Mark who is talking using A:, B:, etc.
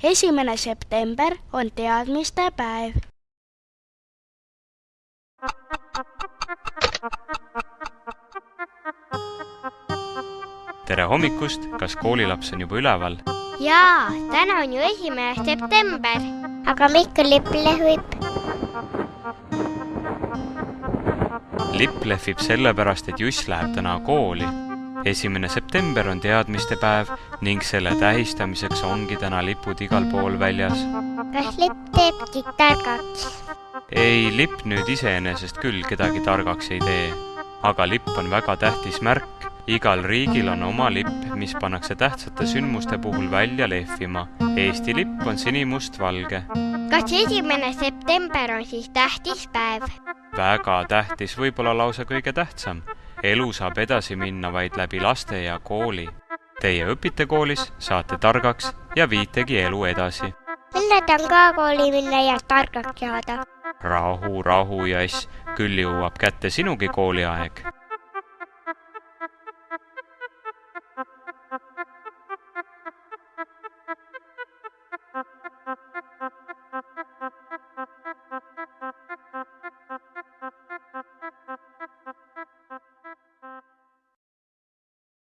A: 1. september on teadmiste päev.
B: Tere hommikust, kas koolilaps on juba üleval?
C: Jaa, täna on ju 1. september. Aga mikk lipp lehvib?
B: Lipp lehvib sellepärast, et Juss läheb täna kooli. 1. september on teadmiste päev ning selle tähistamiseks ongi täna lipud igal pool väljas.
C: Kas lipp teebki targaks?
B: Ei, lipp nüüd iseenesest küll kedagi targaks ei tee. Aga lipp on väga tähtis märk. Igal riigil on oma lipp, mis pannakse tähtsate sündmuste puhul välja lehvima. Eesti lipp on sinimustvalge.
C: Kas 1. september on siis tähtis päev?
B: Väga tähtis, võib-olla lausa kõige tähtsam. Elu saab edasi minna vaid läbi laste ja kooli. Teie õpite koolis, saate targaks ja viitegi elu edasi.
C: Mina tahan ka kooli minna ja targaks saada.
B: Rahu, Jass, küll jõuab kätte sinugi kooliaeg.